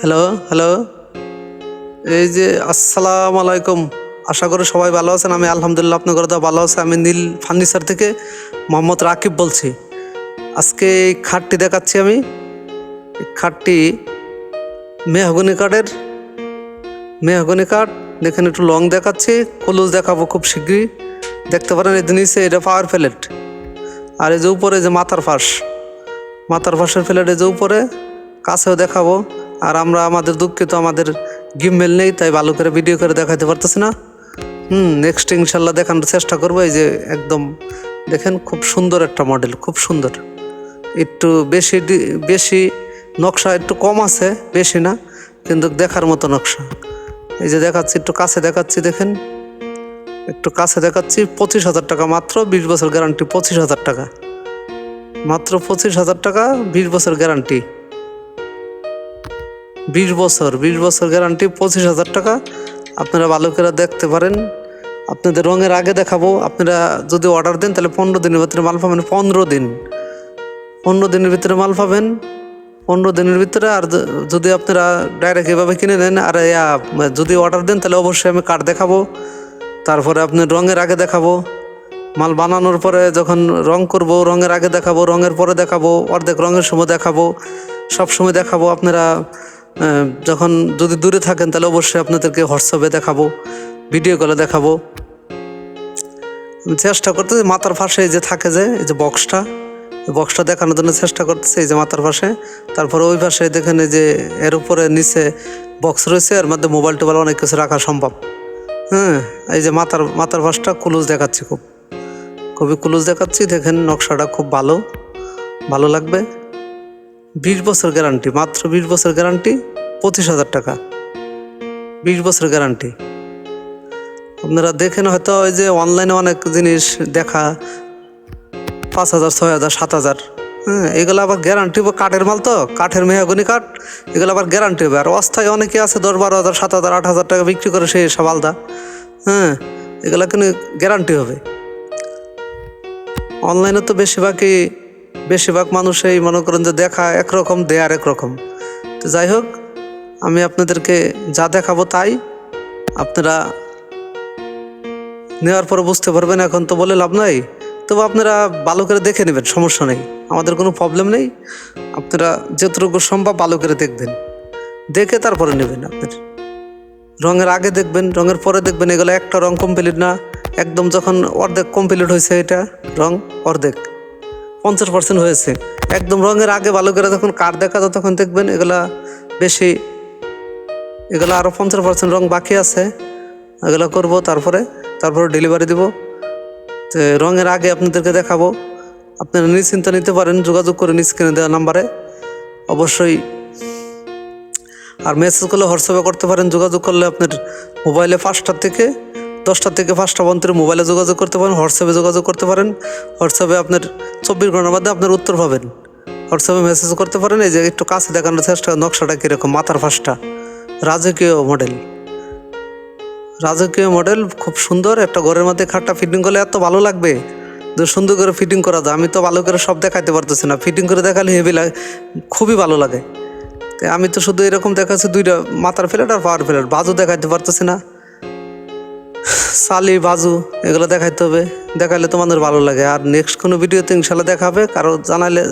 Hello, hello. এই যে আসসালামু আলাইকুম। আশা করি সবাই ভালো আছেন। আমি আলহামদুলিল্লাহ আপনার ঘরে ভালো আছে। আমি নীল ফার্নিচার থেকে মোহাম্মদ রাকিব বলছি। আজকে এই খাটটি দেখাচ্ছি আমি। এই খাটটি মেহগনি কাঠের, মেহগনি কাঠ। দেখেন একটু লং দেখাচ্ছি, ক্লোজ দেখাবো খুব শীঘ্রই। দেখতে পারেন এই নিচে এটা পাওয়ার প্লেট, আর এই যে উপরে যে মাথার ফাঁস, মাথার ফাঁসের প্লেট এই যে উপরে, কাছেও দেখাবো। আর আমরা আমাদের দুঃখিত, আমাদের গিম্বেল নেই, তাই ভালো করে ভিডিও করে দেখাতে পারতেছি না। নেক্সট ইনশাল্লাহ দেখানোর চেষ্টা করবো। এই যে একদম দেখেন, খুব সুন্দর একটা মডেল, খুব সুন্দর। একটু বেশি নকশা একটু কম আছে, বেশি না, কিন্তু দেখার মতো নকশা। এই যে দেখাচ্ছি, একটু কাছে দেখাচ্ছি, দেখেন একটু কাছে দেখাচ্ছি। 25,000 টাকা মাত্র, 20 বছর গ্যারান্টি। 25,000 টাকা মাত্র, 25,000 টাকা, 20 বছর গ্যারান্টি। 20 বছর গ্যারান্টি, 25,000 টাকা। আপনারা ভালো করে দেখতে পারেন। আপনাদের রঙের আগে দেখাবো। আপনারা যদি অর্ডার দেন তাহলে 15 দিনের ভিতরে মাল পাবেন। 15 দিনের ভিতরে মাল পাবেন, 15 দিনের ভিতরে। আর যদি আপনারা ডাইরেক্ট এভাবে কিনে নেন আর যদি অর্ডার দেন তাহলে অবশ্যই আমি কার্ড দেখাবো। তারপরে আপনার রঙের আগে দেখাবো। মাল বানানোর পরে যখন রং করব, রঙের আগে দেখাবো, রঙের পরে দেখাবো, অর্ধেক রঙের সময় দেখাবো, সব সময় দেখাবো। আপনারা যখন যদি দূরে থাকেন তাহলে অবশ্যই আপনাদেরকে হোয়াটসঅ্যাপে দেখাবো, ভিডিও কলে দেখাবো। আমি চেষ্টা করতেছি মাথার পাশে এই যে থাকে যে এই যে বক্সটা দেখানোর জন্য চেষ্টা করতেছি। এই যে মাথার পাশে, তারপরে ওই পাশে দেখেন এই যে এর উপরে নিচে বক্স রয়েছে, এর মধ্যে মোবাইল টোবাইল অনেক কিছু রাখা সম্ভব। এই যে মাথার পাশটা ক্লোজ দেখাচ্ছি, খুবই ক্লোজ দেখাচ্ছি। দেখেন নকশাটা খুব ভালো লাগবে। 20 বছর গ্যারান্টি, মাত্র 20 বছর গ্যারান্টি, 25,000 টাকা, 20 বছর গ্যারান্টি। আপনারা দেখেন হয়তো ওই যে অনলাইনে অনেক জিনিস দেখা 5,000, 6,000, 7,000। এগুলো আবার গ্যারান্টি, কাঠের মাল তো, কাঠের মেহগনি কাঠ, এগুলো আবার গ্যারান্টি হবে। আর অস্থায়ী অনেকে আছে 10, 12,000, 7,000, 8,000 টাকা বিক্রি করে, সেই সব আলাদা। এগুলো কিন্তু গ্যারান্টি হবে। অনলাইনে তো বেশিরভাগ মানুষই মনে করেন যে দেখা একরকম, দেয়ার একরকম। তো যাই হোক, আমি আপনাদেরকে যা দেখাবো তাই আপনারা নেওয়ার পরে বুঝতে পারবেন। এখন তো বলে লাভ নাই, তবু আপনারা ভালো করে দেখে নেবেন, সমস্যা নেই, আমাদের কোনো প্রবলেম নেই। আপনারা যতটুকু সম্ভব ভালো করে দেখবেন, দেখে তারপরে নেবেন। আপনার রঙের আগে দেখবেন, রঙের পরে দেখবেন। এগুলো একটা রং কমপ্লিট না, একদম যখন অর্ধেক কমপ্লিট হয়েছে, এটা রং অর্ধেক 50% হয়েছে। একদম রঙের আগে ভালো করে যখন কাঠ দেখা যায় তখন দেখবেন এগুলা আরও 50% রং বাকি আছে। এগুলো করবো, তারপরে ডেলিভারি দিব। তো রঙের আগে আপনাদেরকে দেখাবো। আপনারা নিশ্চিন্ত নিতে পারেন, যোগাযোগ করে স্ক্রিনে দেওয়া নাম্বারে অবশ্যই। আর মেসেজ করলে হোয়াটসঅ্যাপে করতে পারেন। যোগাযোগ করলে আপনার মোবাইলে 5টা থেকে 10টা থেকে 5টা পর্যন্ত মোবাইলে যোগাযোগ করতে পারেন, হোয়াটসঅ্যাপে যোগাযোগ করতে পারেন। হোয়াটসঅ্যাপে আপনার 24 ঘন্টার মধ্যে আপনার উত্তর পাবেন। হোয়াটসঅ্যাপে মেসেজ করতে পারেন। এই যে একটু কাছে দেখানোর চেষ্টা, নকশাটা কীরকম, মাথার ফাঁসটা রাজকীয় মডেল, খুব সুন্দর। একটা ঘরের মধ্যে খাটটা ফিটিং করলে এত ভালো লাগবে, সুন্দর করে ফিটিং করা যায়। আমি তো ভালো করে সব দেখাতে পারতেছি না, ফিটিং করে দেখালে হেভি লাগে, খুবই ভালো লাগে। আমি তো শুধু এরকম দেখাচ্ছি, 2টা মাথার প্লেট আর পাওয়ার প্লেট, বাজু দেখাইতে পারতেছি না। সালি বাজু এগুলো দেখাইতে হবে, দেখাইলে তোমাদের ভালো লাগে। আর নেক্সট কোনো ভিডিওতে ইনশাল্লাহ দেখাবে। কারো জানাইলে